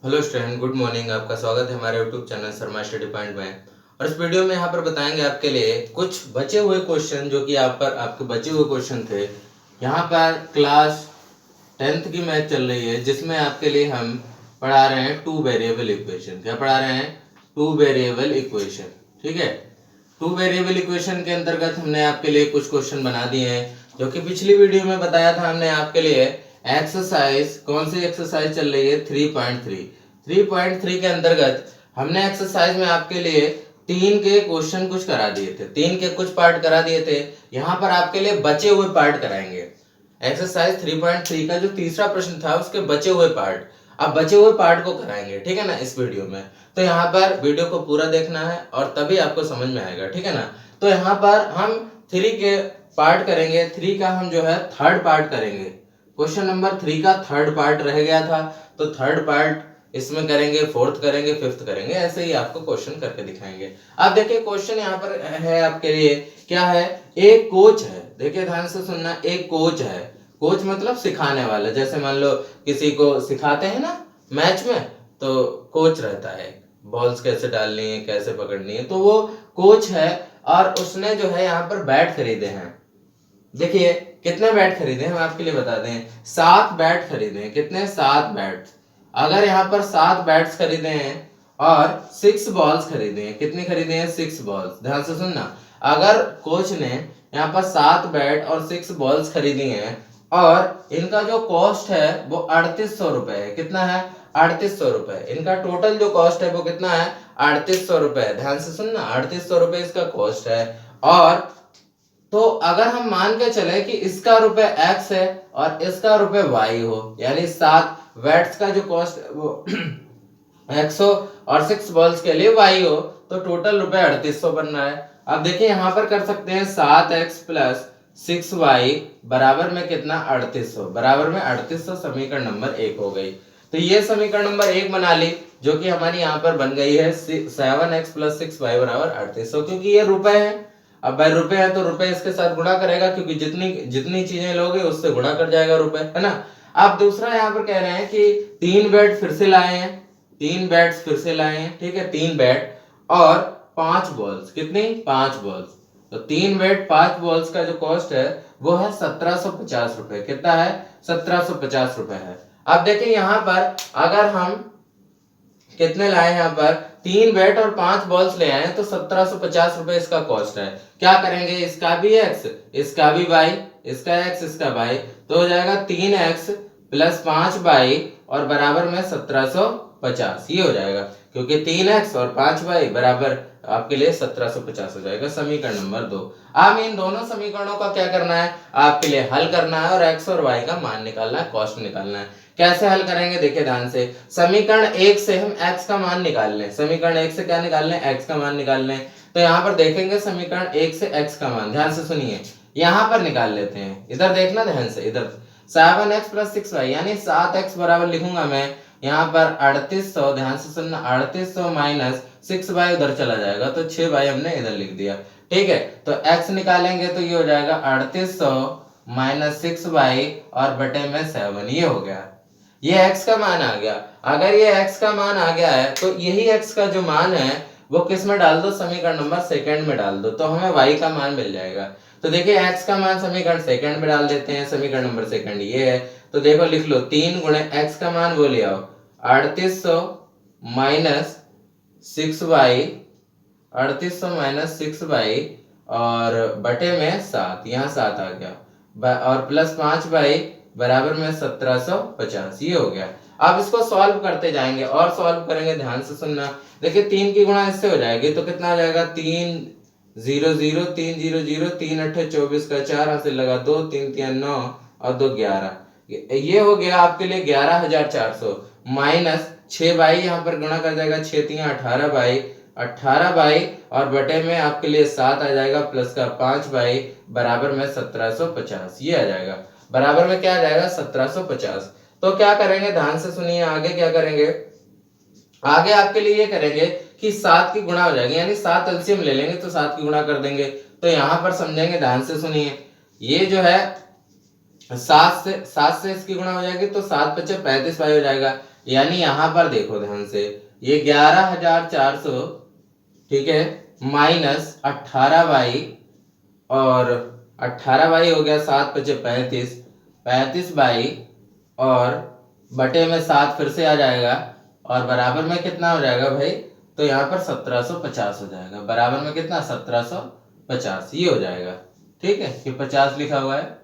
Hello student, good morning. आपका स्वागत है हमारे YouTube channel Sharma study point में। और इस वीडियो में यहाँ पर बताएंगे आपके लिए कुछ बचे हुए क्वेश्चन जो कि आप पर आपके बचे हुए क्वेश्चन थे। यहाँ पर क्लास 10th की मैथ चल रही है जिसमें आपके लिए हम पढ़ा रहे हैं टू वेरिएबल इक्वेशन। क्या पढ़ा रहे हैं? Two variable equation. ठीक है, टू वेरिएबल इक्वेशन के अंतर्गत हमने आपके लिए कुछ क्वेश्चन बना दिए हैं जो कि पिछली वीडियो में बताया था हमने आपके लिए। एक्सरसाइज, कौन सी एक्सरसाइज चल रही है? 3.3 के अंतर्गत हमने एक्सरसाइज में आपके लिए तीन के क्वेश्चन कुछ करा दिए थे, तीन के कुछ पार्ट करा दिए थे। यहाँ पर आपके लिए बचे हुए पार्ट कराएंगे। एक्सरसाइज 3.3 का जो तीसरा प्रश्न था उसके बचे हुए पार्ट, अब बचे हुए पार्ट को कराएंगे। ठीक है ना, इस वीडियो में। तो यहाँ पर वीडियो को पूरा देखना है और तभी आपको समझ में आएगा। ठीक है ना, तो यहाँ पर हम 3 के पार्ट करेंगे। 3 का हम जो है थर्ड पार्ट करेंगे। क्वेश्चन नंबर 3 का थर्ड पार्ट रह गया था, तो थर्ड पार्ट इसमें करेंगे, फोर्थ करेंगे, फिफ्थ करेंगे, ऐसे ही आपको क्वेश्चन करके दिखाएंगे। अब देखिए क्वेश्चन यहाँ पर है आपके लिए, क्या है? एक कोच है। देखिए ध्यान से सुनना, एक कोच है। कोच मतलब सिखाने वाला। जैसे मान लो किसी को सिखाते हैं ना मैच में, तो कोच रहता है, बॉल्स कैसे डालनी है, कैसे पकड़नी है, तो वो कोच है। और उसने जो है यहाँ पर बैट खरीदे हैं। देखिए कितने बैट खरीदे हम आपके लिए बता दें, 7 बैट खरीदे हैं। कितने? 7 बैट। अगर यहाँ पर 7 बैट्स खरीदे हैं और 6 बॉल्स खरीदे हैं। कितनी खरीदे हैं? 6 बॉल्स। ध्यान से सुनना, अगर कोच ने यहाँ पर 7 बैट और 6 बॉल्स खरीदी हैं और इनका जो कॉस्ट है वो 3800 रुपए है। कितना है? 3800 रुपए। इनका टोटल जो कॉस्ट है वो कितना है? 3800 रुपए। ध्यान से सुनना, 3800 रुपए इसका कॉस्ट है। और तो अगर हम मान के चले कि इसका रुपए एक्स है और इसका रुपए वाई हो, यानी 7 वैट्स का जो कॉस्ट वो एक्स हो और 6 बॉल्स के लिए वाई हो, तो टोटल रुपए 3800 बन रहा है। अब देखिए यहां पर कर सकते हैं 7x प्लस 6y बराबर में कितना? 3800। बराबर में 3800 समीकरण नंबर 1 हो गई। तो ये समीकरण नंबर 1 बना ली, जो कि हमारी यहाँ पर बन गई है 7x प्लस 6y बराबर 3800। क्योंकि ये रुपए है, अब भाई रुपए है तो रुपए इसके साथ गुणा करेगा, क्योंकि जितनी जितनी चीजें लोगे उससे गुणा कर जाएगा रुपए, है ना। अब दूसरा यहाँ पर कह रहे हैं कि 3 बैट फिर से लाए हैं, 3 बैट्स फिर से लाए हैं। ठीक है, 3 बैट और 5 बॉल्स। कितनी? 5 बॉल्स। तो 3 बैट 5 बॉल्स का जो कॉस्ट है वो है 1750 रुपए। कितना है? 1750 रुपए है। अब देखिए यहाँ पर अगर हम कितने लाए हैं, यहाँ पर 3 बैट और 5 बॉल्स ले आए, तो 1750 रुपए इसका कॉस्ट है। क्या करेंगे? इसका भी एक्स, इसका भी वाई, इसका एक्स, इसका वाई, तो हो जाएगा 3x प्लस 5y और बराबर में 1750। ये हो जाएगा, क्योंकि 3x और 5y बराबर आपके लिए 1750 हो जाएगा। समीकरण नंबर 2। अब इन दोनों समीकरणों का क्या करना है? आपके लिए हल करना है और x और y का मान निकालना है, कॉस्ट निकालना है। कैसे हल करेंगे? देखिए ध्यान से, समीकरण 1 से हम x का मान निकाल लें। समीकरण 1 से क्या निकाल लें? x का मान निकाल लें। तो यहाँ पर देखेंगे समीकरण 1 से x का मान, ध्यान से सुनिए, यहाँ पर निकाल लेते हैं। इधर देखना ध्यान से, इधर 7x प्लस 6y यानी 7x बराबर लिखूंगा मैं यहाँ पर 3800। ध्यान से सुनना, 3800 माइनस 6y उधर चला जाएगा, तो 6y हमने इधर लिख दिया। ठीक है, तो x निकालेंगे तो ये हो जाएगा 3800 माइनस 6y और बटे में 7। ये हो गया, ये x का मान आ गया। अगर ये x का मान आ गया है तो यही x का जो मान है वो किस में डाल दो? समीकरण नंबर सेकंड में डाल दो, तो हमें y का मान मिल जाएगा। तो देखिए x का मान समीकरण सेकंड में डाल देते हैं। समीकरण नंबर सेकंड ये है, तो देखो लिख लो 3 गुणे x का मान वो ले आओ 3800 माइनस 6y, 3800 माइनस 6y और बटे में 7, यहाँ 7 आ गया, और प्लस 5y बराबर में 1750। ये हो गया। अब इसको सॉल्व करते जाएंगे और सॉल्व करेंगे, ध्यान से सुनना। देखिए 3 की गुणा इससे हो जाएगी तो कितना आ जाएगा? 3 0 0 3 0 0 3 8 24 का 4 हासिल लगा, 2 3 3 9 और 2 11। ये हो गया आपके लिए 11400 माइनस 6y, यहाँ पर गुणा कर जाएगा 6 3 18y, 18y और बटे में आपके लिए 7 आ जाएगा, प्लस का 5y बराबर में 1750। ये आ जाएगा, बराबर में क्या आ जाएगा? 1750। तो क्या करेंगे? ध्यान से सुनिए, आगे क्या करेंगे? आगे आपके लिए ये करेंगे कि 7 की गुणा हो जाएगी, यानी 7 एलसीएम ले लेंगे तो 7 की गुणा कर देंगे। तो यहां पर समझेंगे, ध्यान से सुनिए, ये जो है 7 से इसकी गुणा हो जाएगी तो 7 5 35 वाई हो जाएगा। यानी यहाँ पर देखो ध्यान से, ये 11,400, ठीक है, माइनस 18 और 18 हो गया 7×5 = 35 और बटे में 7 फिर से आ जाएगा और बराबर में कितना हो जाएगा भाई, तो यहाँ पर 1750 हो जाएगा। बराबर में कितना, 1750 ये हो जाएगा। ठीक है, कि 50 लिखा हुआ है,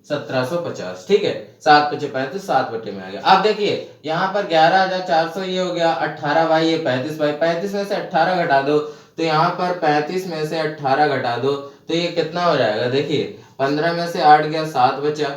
1750। ठीक है, 7×5 = 7 बटे में आ गया। अब देखिए यहाँ पर 11,400 ये हो गया, 18 ये 35 में से 18 घटा दो, तो यहाँ पर 35 में से 18 घटा दो तो ये कितना हो जाएगा। देखिए 15 में से 8 गया, 7 बचा,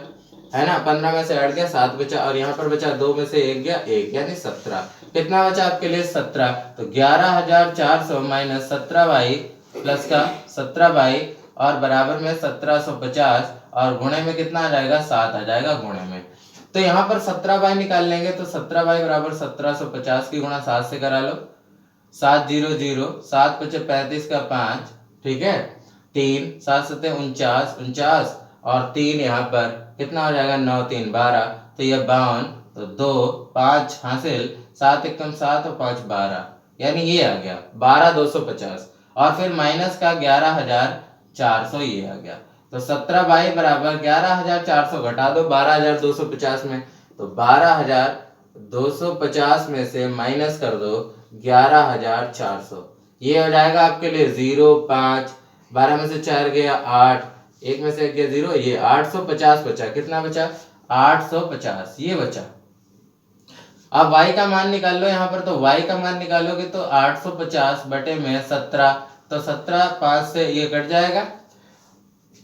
है ना, 15 में से 8 गया, 7 बचा और यहाँ पर बचा 2 में से 1 गया, 1 यानी 17। कितना बचा आपके लिए, 17। तो 11,400 माइनस 17 प्लस का 17 और बराबर में 1750 और गुणे में कितना आ जाएगा, 7 आ जाएगा गुणे में। तो यहाँ पर 17 निकाल लेंगे तो 17 बराबर 1750 की गुणा 7 से करा लो, 7 0 0, 7 × 35 का 5, ठीक है, 3 7 7 49 और 3 यहाँ पर कितना हो जाएगा, 9 3 12, तो यह 52, तो 2 5 हासिल, 7 × 7 और 5 12, यानी ये आ गया 12,250 और फिर माइनस का 11,400 ये आ गया। तो 17 बराबर 11,400 घटा दो 12,250 में, तो 12,250 में से माइनस कर दो 11,400, ये हो जाएगा आपके लिए 0 5, 12 में से 4 गया 8, 1 में से 1 गया 0, ये 850 बचा। कितना बचा, 850 ये बचा। अब y का मान निकाल लो यहाँ पर, तो y का मान निकालोगे तो 850 बटे में 17, तो 17 5 से ये कट जाएगा,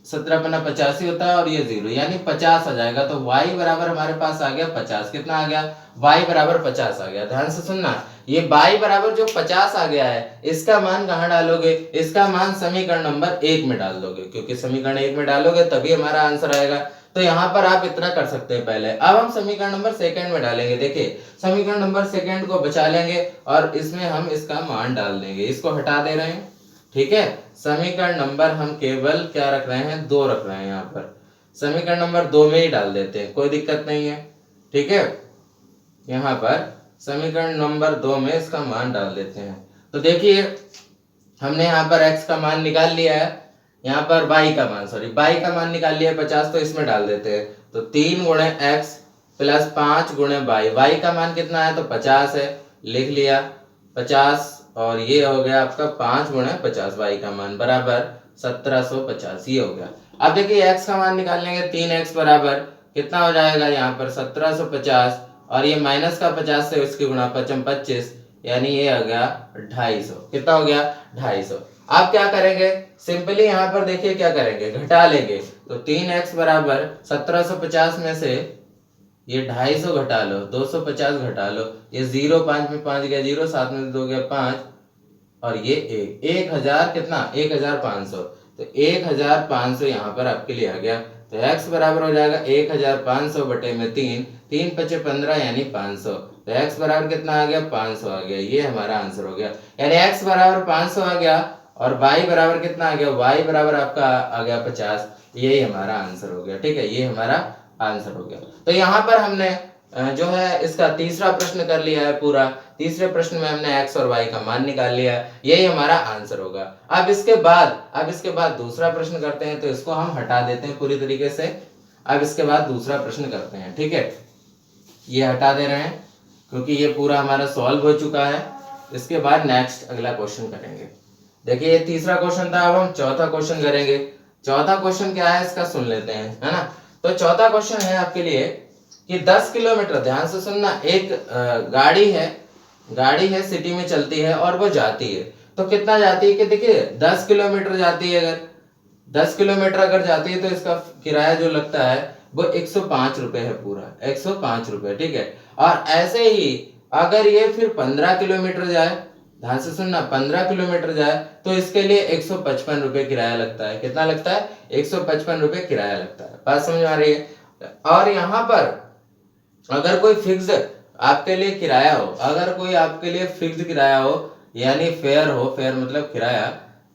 17 × 85 होता है और ये 0 यानी 50 आ जाएगा। तो y बराबर हमारे पास आ गया 50। कितना आ गया, y बराबर 50 आ गया। ध्यान से सुनना, ये y बराबर जो 50 आ गया है इसका मान कहाँ डालोगे, इसका मान समीकरण नंबर 1 में डाल दोगे, क्योंकि समीकरण 1 में डालोगे तभी हमारा आंसर आएगा। तो यहाँ पर आप इतना कर सकते हैं पहले। अब हम समीकरण नंबर 2 में डालेंगे। देखिए समीकरण नंबर 2 को बचा लेंगे और इसमें हम इसका मान डाल देंगे, इसको हटा दे रहे हैं। ठीक है, समीकरण नंबर हम केवल क्या रख रहे हैं, 2 रख रहे हैं। यहाँ पर समीकरण नंबर 2 में ही डाल देते हैं, कोई दिक्कत नहीं है। ठीक है, यहाँ पर समीकरण नंबर 2 में इसका मान डाल देते हैं। तो देखिए हमने यहाँ पर x का मान निकाल लिया है, यहाँ पर y का मान निकाल लिया है 50, तो इसमें डाल देते हैं। तो 3 × x प्लस 5 × y का मान कितना है, तो 50 है, लिख लिया 50 और ये हो गया आपका 5 × 50 y का मान बराबर 1750 ये हो गया। अब देखिए x का मान निकाल लेंगे, 3x बराबर कितना हो जाएगा, यहाँ पर 1750 और ये माइनस का 50 से इसकी गुणा 5 25, यानी ये आ गया 250। कितना हो गया, 250। आप क्या करेंगे, सिंपली यहाँ पर देखिए क्या करेंगे, घटा लेंगे। तो 3x बराबर 1750 में से ये 250 घटा लो, 250 घटा लो, ये 0 5 में 5 गया 0, 7 में 2 गया 5 और ये 1000 कितना, 1500। तो 1500 यहाँ पर आपके लिए आ गया। तो x बराबर हो जाएगा 1500 बटे में 3, 3 × 5 = 15 यानी 500। तो x बराबर कितना आ गया, 500 आ गया। ये हमारा आंसर हो गया, यानी x बराबर 500 आ गया और y बराबर कितना आ गया, y बराबर आपका आ गया 50। यही हमारा आंसर हो गया। ठीक है, ये हमारा आंसर हो गया। तो यहाँ पर हमने जो है इसका तीसरा प्रश्न कर लिया है पूरा। तीसरे प्रश्न में हमने x और y का मान निकाल लिया, यही हमारा आंसर होगा। अब इसके बाद दूसरा प्रश्न करते हैं, तो इसको हम हटा देते हैं पूरी तरीके से। अब इसके बाद दूसरा प्रश्न करते हैं। ठीक है, ये हटा दे रहे हैं क्योंकि ये पूरा हमारा सॉल्व हो चुका है। इसके बाद नेक्स्ट अगला क्वेश्चन करेंगे। देखिए ये तीसरा क्वेश्चन था, अब हम चौथा क्वेश्चन करेंगे। चौथा क्वेश्चन क्या है इसका सुन लेते हैं, है ना। तो चौथा क्वेश्चन है आपके लिए कि 10 किलोमीटर, ध्यान से सुनना, एक गाड़ी है सिटी में चलती है और वो जाती है। तो कितना जाती है कि देखिए 10 किलोमीटर जाती है। अगर 10 किलोमीटर अगर जाती है तो इसका किराया जो लगता है वो 105 रुपए है, पूरा 105 रुपए। ठीक है, और ऐसे ही अगर ये फिर 15 किलोमीटर जाए, ध्यान से सुनना, 15 किलोमीटर जाए तो इसके लिए 155 रुपए किराया लगता है। कितना लगता है, 155 रुपए किराया लगता है। बात समझ आ रही है। और यहाँ पर अगर कोई फिक्स आपके लिए किराया हो, अगर कोई आपके लिए फिक्स किराया हो यानी फेयर हो, फेयर मतलब किराया,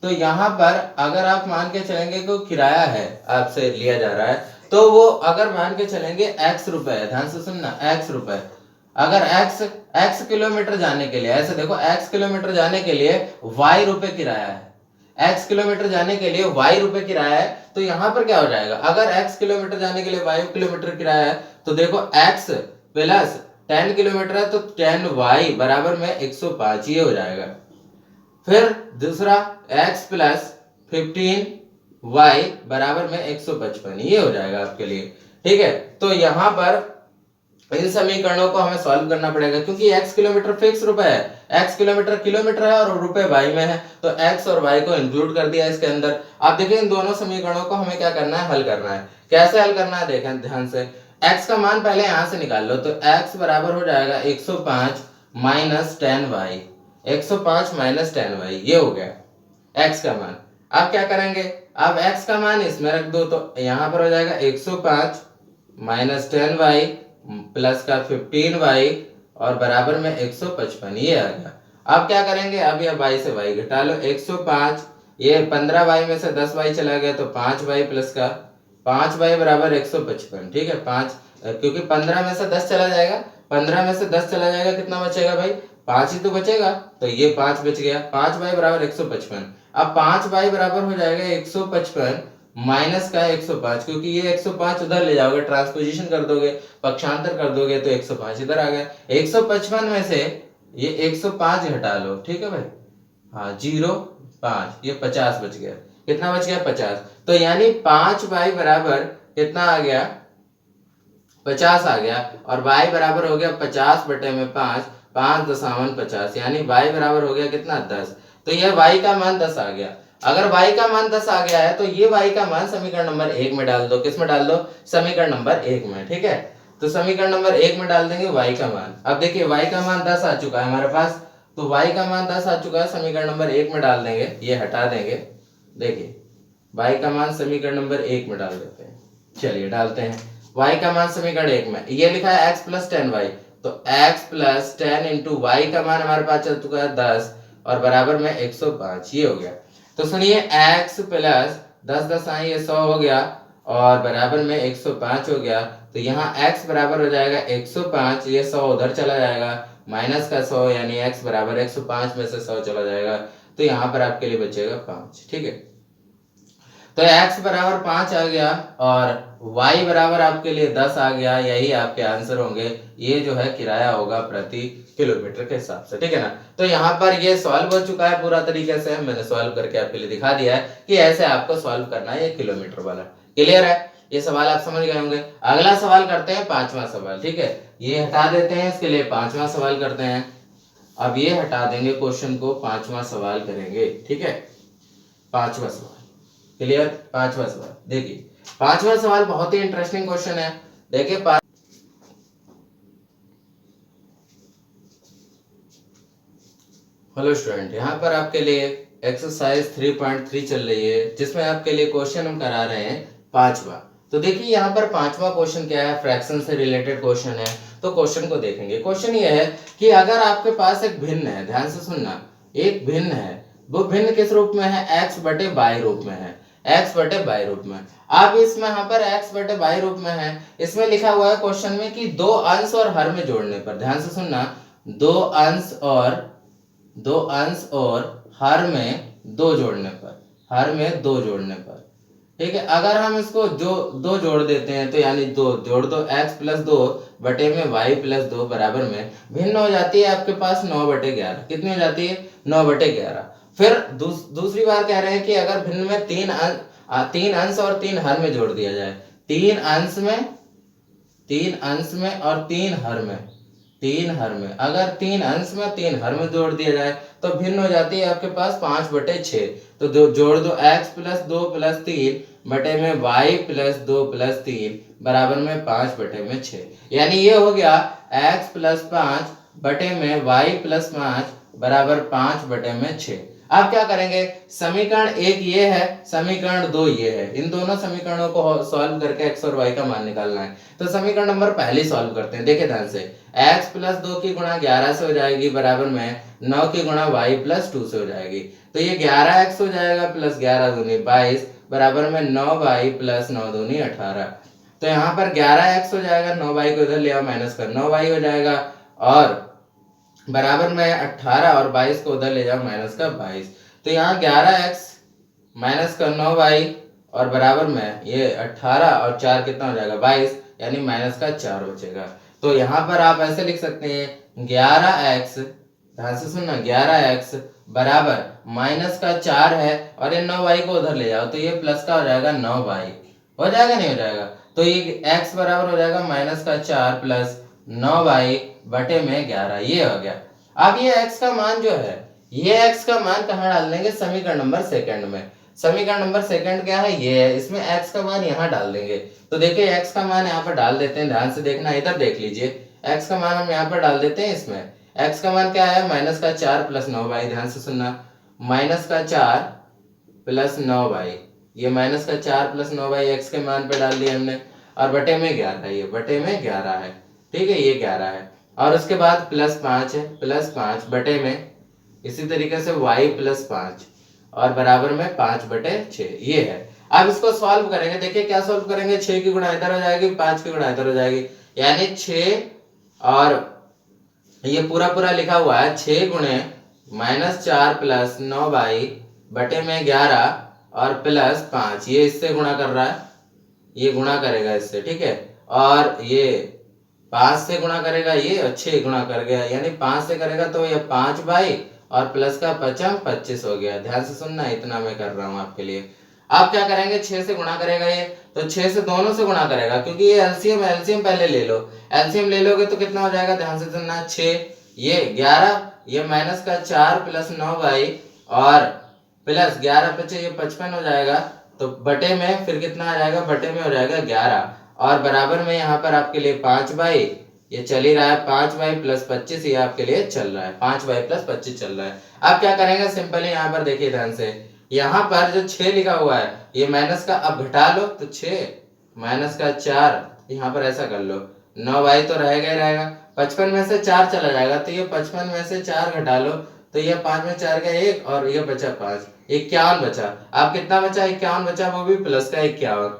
तो यहाँ पर अगर आप मान के चलेंगे कि किराया है आपसे लिया जा रहा है, तो वो अगर मान के चलेंगे x रुपए, ध्यान से सुनना, x रुपए, अगर x किलोमीटर जाने के लिए, ऐसे देखो x किलोमीटर जाने के लिए y रुपए किराया है, x किलोमीटर जाने के लिए y रुपए किराया है, तो यहां पर क्या हो जाएगा, अगर x किलोमीटर जाने के लिए y किलोमीटर किराया है तो देखो x प्लस 10 किलोमीटर है तो 10y बराबर में 105, ये हो जाएगा। फिर दूसरा x प्लस 15y बराबर में 155, ये हो जाएगा आपके लिए। ठीक है, तो यहां पर इन समीकरणों को हमें सॉल्व करना पड़ेगा, क्योंकि x किलोमीटर फिक्स रुपए है, x किलोमीटर किलोमीटर है और रुपए y में है, तो x और y को इंक्लूड कर दिया इसके अंदर। आप देखिए इन दोनों समीकरणों को हमें क्या करना है, हल करना है। कैसे हल करना है देखें ध्यान से। x का मान पहले यहां से निकाल लो, तो x बराबर हो जाएगा 105 माइनस 10y, 105 माइनस 10y, ये हो गया x का मान। आप क्या करेंगे, आप x का मान इसमें रख दो, तो यहां पर हो जाएगा 105 माइनस 10y प्लस का 15y और बराबर में 155, ये आ गया। अब क्या करेंगे, अब यह y से y घटा लो, 105, ये 15y में से 10y चला गया तो 5y प्लस का 5y बराबर 155। ठीक है, 5 क्योंकि 15 में से 10 चला जाएगा, 15 में से 10 चला जाएगा, कितना बचेगा भाई, 5 ही तो बचेगा, तो ये 5 बच गया, 5y बराबर 155। अब 5y बराबर हो जाएगा 155 माइनस का 105, क्योंकि ये 105 उधर ले जाओगे, ट्रांसपोजिशन कर दोगे, पक्षांतर कर दोगे तो 105 इधर आ गया। 155 में से ये 105 हटा लो, ठीक है भाई, हाँ 0 5, ये 50 बच गया, कितना बच गया 50, तो यानी 5y बराबर कितना आ गया, 50 आ गया, और y बराबर हो गया 50 बटे में 5, 5.50, यानी y बराबर हो गया कितना 10, तो यह y का मान 10 आ गया। अगर y का मान 10 आ गया है तो ये y का मान समीकरण नंबर 1 में डाल दो, किस में डाल दो, समीकरण नंबर 1 में। ठीक है, तो समीकरण नंबर 1 में डाल देंगे y का मान। अब देखिए y का मान 10 आ चुका है हमारे पास, तो y का मान 10 आ चुका है, समीकरण नंबर 1 में डाल देंगे, ये हटा देंगे। देखिए y का मान समीकरण नंबर 1 में डाल देते हैं, चलिए डालते हैं y का मान समीकरण 1 में, ये लिखा है x प्लस 10y, तो x प्लस 10 इंटू वाई का मान हमारे पास चल चुका है 10 और बराबर में 105, ये हो गया। तो सुनिए x प्लस 10 10 आई ये 100 हो गया और बराबर में 105 हो गया, तो यहाँ x बराबर हो जाएगा 105, ये 100 उधर चला जाएगा, माइनस का 100, यानी x बराबर 105 में से 100 चला जाएगा, तो यहाँ पर आपके लिए बचेगा 5। ठीक है, तो x बराबर 5 आ गया और y बराबर आपके लिए 10 आ गया, यही आपके आंसर होंगे। ये जो है किराया होगा प्रति किलोमीटर के हिसाब से, ठीक है ना। तो यहाँ पर ये सॉल्व हो चुका है पूरा तरीके से, मैंने सॉल्व करके आपके लिए दिखा दिया है कि ऐसे आपको सॉल्व करना है ये किलोमीटर वाला। क्लियर है, ये सवाल आप समझ गए होंगे। अगला सवाल करते हैं 5वां सवाल। ठीक है, ये हटा देते हैं, इसके लिए 5वां सवाल करते हैं। अब ये हटा देंगे क्वेश्चन को, 5वां सवाल करेंगे। ठीक है, 5वां सवाल क्लियर। 5वां सवाल देखिए, 5वां सवाल बहुत ही इंटरेस्टिंग क्वेश्चन है। देखिए हेलो स्टूडेंट, यहाँ पर आपके लिए एक्सरसाइज 3.3 चल रही है, जिसमें आपके लिए क्वेश्चन हम करा रहे हैं 5वां। तो देखिए यहाँ पर 5वां क्वेश्चन क्या है, फ्रैक्शन से रिलेटेड क्वेश्चन है। तो क्वेश्चन को देखेंगे। क्वेश्चन ये है कि अगर आपके पास एक भिन्न है, ध्यान से सुनना, एक भिन्न है, वो भिन्न किस रूप में है, x बटे बाई रूप में है, x बटे बाई रूप में। अब इसमें यहाँ पर x बटे बाई रूप में है, इसमें लिखा हुआ है क्वेश्चन में कि दो अंश और हर में जोड़ने पर, ध्यान से सुनना, दो अंश और हर में दो जोड़ने पर, हर में दो जोड़ने पर, ठीक है। अगर हम इसको जो दो जोड़ देते हैं तो यानी दो जोड़ दो, x प्लस 2 बटे में y प्लस 2 बराबर में भिन्न हो जाती है आपके पास 9 बटे 11। कितनी हो जाती है, 9 बटे 11। फिर दूसरी बार कह रहे हैं कि अगर भिन्न में तीन अंश और 3 हर में जोड़ दिया जाए, तीन अंश में और 3 हर में, अगर 3 अंश में 3 हर में जोड़ दिया जाए तो भिन्न हो जाती है आपके पास 5 बटे 6। तो जोड़ दो, x प्लस 2 प्लस 3 बटे में y प्लस 2 प्लस 3 बराबर में 5 बटे में 6, यानी ये हो गया x प्लस 5 बटे में y प्लस 5 बराबर 5 बटे में 6। अब क्या करेंगे, समीकरण 1 ये है, समीकरण 2 ये है, इन दोनों समीकरणों को सॉल्व करके x और y का मान निकालना है। तो समीकरण नंबर पहले सॉल्व करते हैं। देखिए ध्यान से, x प्लस 2 की गुणा 11 से हो जाएगी बराबर में 9 की गुणा y प्लस 2 से हो जाएगी, तो ये 11x हो जाएगा प्लस 11 दूनी 22 बराबर में 9y प्लस 9 दूनी 18। तो यहाँ पर 11x हो जाएगा, 9y को इधर ले आओ माइनस कर, 9y हो जाएगा और बराबर में 18 और 22 को उधर ले जाओ माइनस का 22। तो यहाँ 11x माइनस का 9y और बराबर में ये 18 और 4 कितना हो जाएगा 22, यानी माइनस का 4 बचेगा। तो यहाँ पर आप ऐसे लिख सकते हैं 11x, ध्यान से सुनना, 11x बराबर माइनस का 4 है और ये 9y को उधर ले जाओ तो ये प्लस का हो जाएगा 9y, हो जाएगा नहीं हो जाएगा। तो ये x बराबर हो जाएगा माइनस का 4 प्लस 9y बटे में 11, ये हो गया। अब ये x का मान जो है, ये x का मान कहाँ डाल देंगे, समीकरण नंबर सेकंड में। समीकरण नंबर सेकंड क्या है, ये है, इसमें x का मान यहाँ डाल देंगे। तो देखिए x का मान यहाँ पर डाल देते हैं, ध्यान से देखना, इधर देख लीजिए, x का मान हम यहाँ पर डाल देते हैं इसमें। x का मान क्या है, माइनस का 4 प्लस 9y, ध्यान से सुनना, माइनस का 4 प्लस 9y, ये माइनस का 4 प्लस 9y x के मान पे डाल दिया हमने, और बटे में 11, ये बटे में 11 है, ठीक है, ये 11 है। और उसके बाद प्लस 5 है, प्लस 5 बटे में, इसी तरीके से y प्लस 5 और बराबर में 5 बटे 6, ये है। अब इसको सॉल्व करेंगे, देखिए क्या सॉल्व करेंगे, 6 की गुणा इधर हो जाएगी, 5 की गुणा इधर हो जाएगी, यानी 6 और ये पूरा पूरा लिखा हुआ है 6 गुणे माइनस 4 प्लस 9y बटे में 11 और प्लस 5, ये इससे गुणा कर रहा है, ये गुणा करेगा इससे, ठीक है, और ये 5 से गुणा करेगा ये, और 6 गुणा कर गया, यानी 5 से करेगा तो ये 5y और प्लस का 5 25 हो गया। ध्यान से सुनना, इतना मैं कर रहा हूँ आपके लिए। आप क्या करेंगे, 6 से गुणा करेगा ये, तो 6 से दोनों से गुणा करेगा, क्योंकि ये एलसीएम, एलसीएम पहले ले लो, एलसीएम ले लोगे तो कितना हो जाएगा, ध्यान से सुनना, 6 ये 11, ये माइनस का 4 प्लस 9y और प्लस 11 बचे ये 55 हो जाएगा, तो बटे में फिर कितना आ जाएगा, बटे में हो जाएगा 11 और बराबर में यहाँ पर आपके लिए 5y, ये चल ही रहा है, 5y प्लस 25 ये आपके लिए चल रहा है, 5y प्लस 25 चल रहा है। अब क्या करेंगे, सिंपली यहाँ पर देखिए ध्यान से, यहाँ पर जो 6 लिखा हुआ है, ये माइनस का अब घटा लो, तो 6 माइनस का 4, यहाँ पर ऐसा कर लो, 9y तो रहेगा ही रहेगा, 55 में से 4 चला जाएगा, तो ये 55 में से 4 घटा लो, तो ये 5 में 4 का 1 और ये बचा 5, 51 बचा। अब कितना बचा, 51 बचा, वो भी प्लस का 51,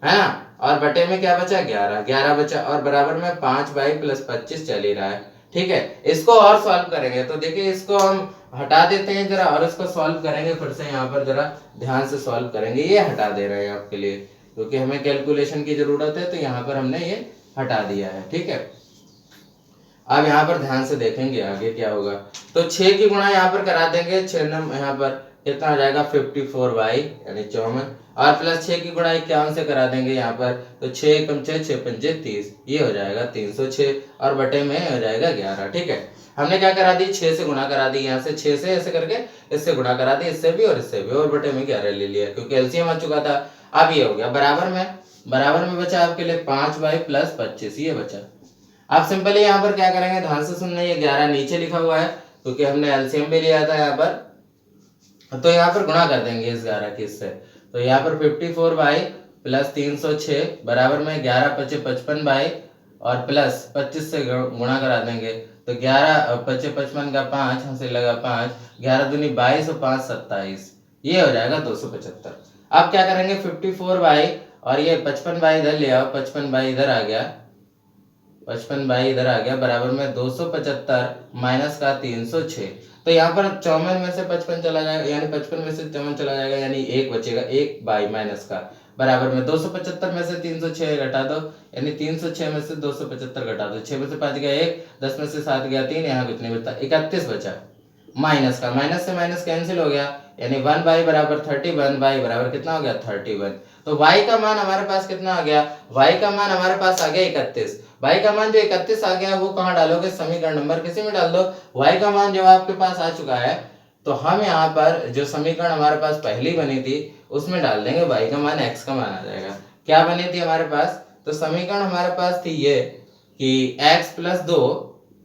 है ना, और बटे में क्या बचा, 11, 11 बचा और बराबर में 5y प्लस 25 चल ही रहा है, ठीक है। इसको और सॉल्व करेंगे, तो देखिए इसको हम हटा देते हैं जरा और इसको सॉल्व करेंगे फिर से, यहाँ पर जरा ध्यान से सॉल्व करेंगे, ये हटा दे रहे हैं आपके लिए क्योंकि हमें कैलकुलेशन की जरूरत है, तो यहाँ पर हमने ये हटा दिया है, ठीक है। अब यहाँ पर ध्यान से देखेंगे आगे क्या होगा, तो 6 की गुणा यहाँ पर करा देंगे, 6 यहाँ पर कितना हो जाएगा 54y यानी 54, और प्लस 6 की गुणा 51 से करा देंगे यहाँ पर, तो 6 एकम 6, 6 पंचे 30, ये हो जाएगा 306 और बटे में हो जाएगा 11, ठीक है। हमने क्या करा दी, 6 से गुणा करा दी, यहाँ से 6 से ऐसे करके इससे गुणा करा दी, इससे भी और इससे भी, और बटे में 11 ले लिया क्योंकि एलसीएम आ चुका था। अब ये हो गया बराबर में बचा आपके लिए 5y प्लस 25, ये बचा। आप सिंपली यहाँ पर क्या करेंगे, ध्यान से सुनना, ये 11 नीचे लिखा हुआ है क्योंकि हमने एलसीएम भी लिया था यहाँ पर, तो यहाँ पर गुणा कर देंगे इस 11 की इससे, तो यहाँ पर 54y प्लस 306 बराबर में 11 पचे 55y और प्लस 25 से गुणा करा देंगे, तो 11 पचे 55 का 5 हमसे लगा 5, 11 दूनी 22 और 5 27, ये हो जाएगा 275। अब क्या करेंगे 54y और ये 55y इधर ले आओ, 55y इधर आ गया, 55y इधर आ गया, बराबर में 275 माइनस का 306, तो यहाँ पर 54 में से 55 चला जाएगा, यानी 55 में से 54 चला जाएगा, यानी 1 बचेगा, 1 बाई माइनस का, बराबर में 275 में से 306 घटा दो, यानी 306 में से 275 घटा दो, 6 में से 5 गया 1, 10 में से 7 गया 3, यहाँ कुछ नहीं बचता, 31 बचा, माइनस का, माइनस से माइनस कैंसिल हो गया, यानी 1y बराबर 31, y बराबर कितना हो गया 31। तो y का मान हमारे पास कितना आ गया, y का मान हमारे पास आ गया 31। y का मान जो 31 आ गया वो कहाँ डालोगे, समीकरण नंबर किसी में डाल दो। y का मान जब आपके पास आ चुका है तो हम यहाँ पर जो समीकरण हमारे पास पहली बनी थी उसमें डाल देंगे y का मान, x का मान आ जाएगा। क्या बनी थी हमारे पास, तो समीकरण हमारे पास थी ये कि x प्लस 2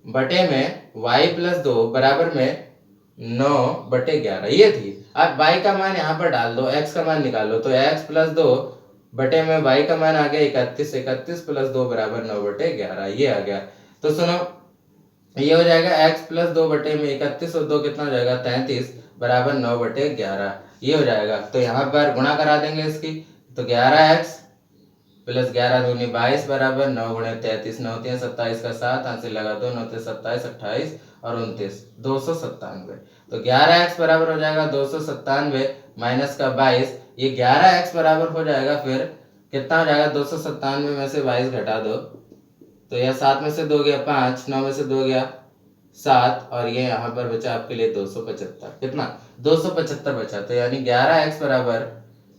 बटे में y प्लस 2 बराबर में 9 बटे 11, ये थी। अब y का मान यहाँ पर डाल दो, x का मान निकालो, तो x प्लस 2 बटे में y का मान आ गया 31, 31 प्लस 2 बराबर 9 बटे 11, ये आ गया। तो सुनो, ये हो जाएगा x प्लस 2 बटे में 31 और 2 कितना हो जाएगा 33 बराबर 9 बटे 11, ये हो जाएगा। तो यहाँ पर गुणा करा देंगे इसकी, तो 11x प्लस 11 दूनी 22 बराबर 9 गुणे 33, 9 3 27 का 7, हाथ से लगा दो, 9 3 27, 28 और 29, 297। तो 11x बराबर हो जाएगा 297 माइनस का 22, ये 11x बराबर हो जाएगा फिर कितना हो जाएगा, 297 में से 22 घटा दो तो यह 7 में से 2 गया 5, 9 में से 2 गया 7 और ये यहाँ पर बचा आपके लिए 275। कितना 275 बचा, तो यानी 11x बराबर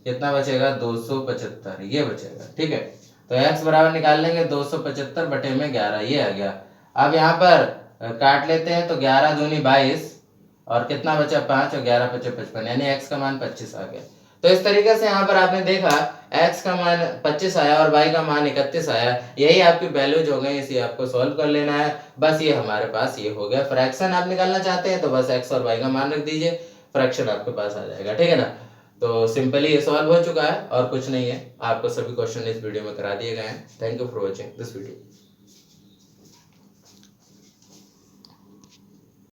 कितना बचेगा 275, ये बचेगा। ठीक है, तो x बराबर निकाल लेंगे 275 बटे में 11, ये आ गया। अब यहाँ पर काट लेते हैं तो 11 दूनी 22 और कितना बचा 5 और 11 बचे 55, यानी x का मान 25 आ गया। तो इस तरीके से यहाँ पर आपने देखा x का मान 25 आया और y का मान 31 आया, यही आपकी वैल्यूज हो गई, इसे आपको सॉल्व कर लेना है। बस ये हमारे पास ये हो गया। फ्रैक्शन आप निकालना चाहते हैं तो बस x और y का मान रख दीजिए, फ्रैक्शन आपके पास आ जाएगा। ठीक है ना, तो सिंपली ये सॉल्व हो चुका है और कुछ नहीं है। आपको सभी क्वेश्चन इस वीडियो में करा दिए गए हैं। Thank you for watching this video.